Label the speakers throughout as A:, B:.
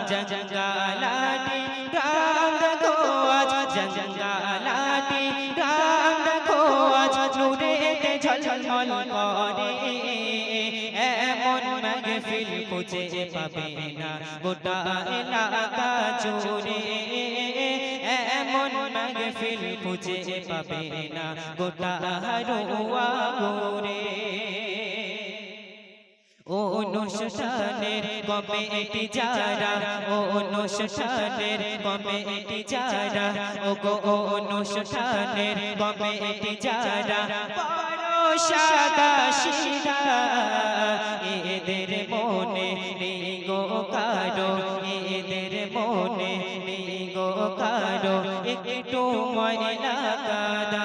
A: জঙ্গলাটি গ্রাম দেখো আজ জঙ্গলাটি গ্রাম দেখো আজ নূরেতে ঝলমল করে এমন মাহফিল খুঁজে পাবে না গোটা এলাকা জুড়ে এমন মাহফিল খুঁজে পাবে না গোটা হারুয়া ঘুরে অনুষ্ঠানের কমিটি যারা অনুষ্ঠানের কমিটি যারা ও গো অনুষ্ঠানের কমিটি যারা বড় সাদা শিরা এদের মনে নেই গো কারো এদের মনে নেই গো কারো একটু ময়লা কাদা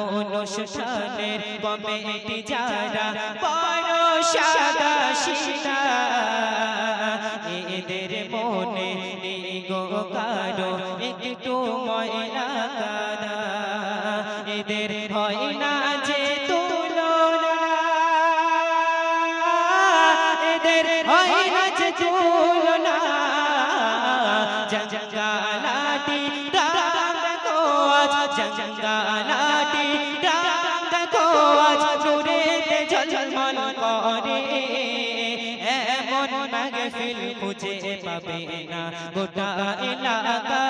A: অনুষ্ঠানের কমিটি যারা বড় সাদা শিরা এদের মনে নেই গো কারো একটু ময়লা কাদা এদের হয় না যে তুলনা এদের হয় না যে তুলনা জঙ্গলাটি গ্রাম দেখো আজ জঙ্গলাটি গ্রাম দেখো আজ নূরেতে ঝলমল করে এমন মাহফিল খুঁজে পাবে না গোটা এলাকা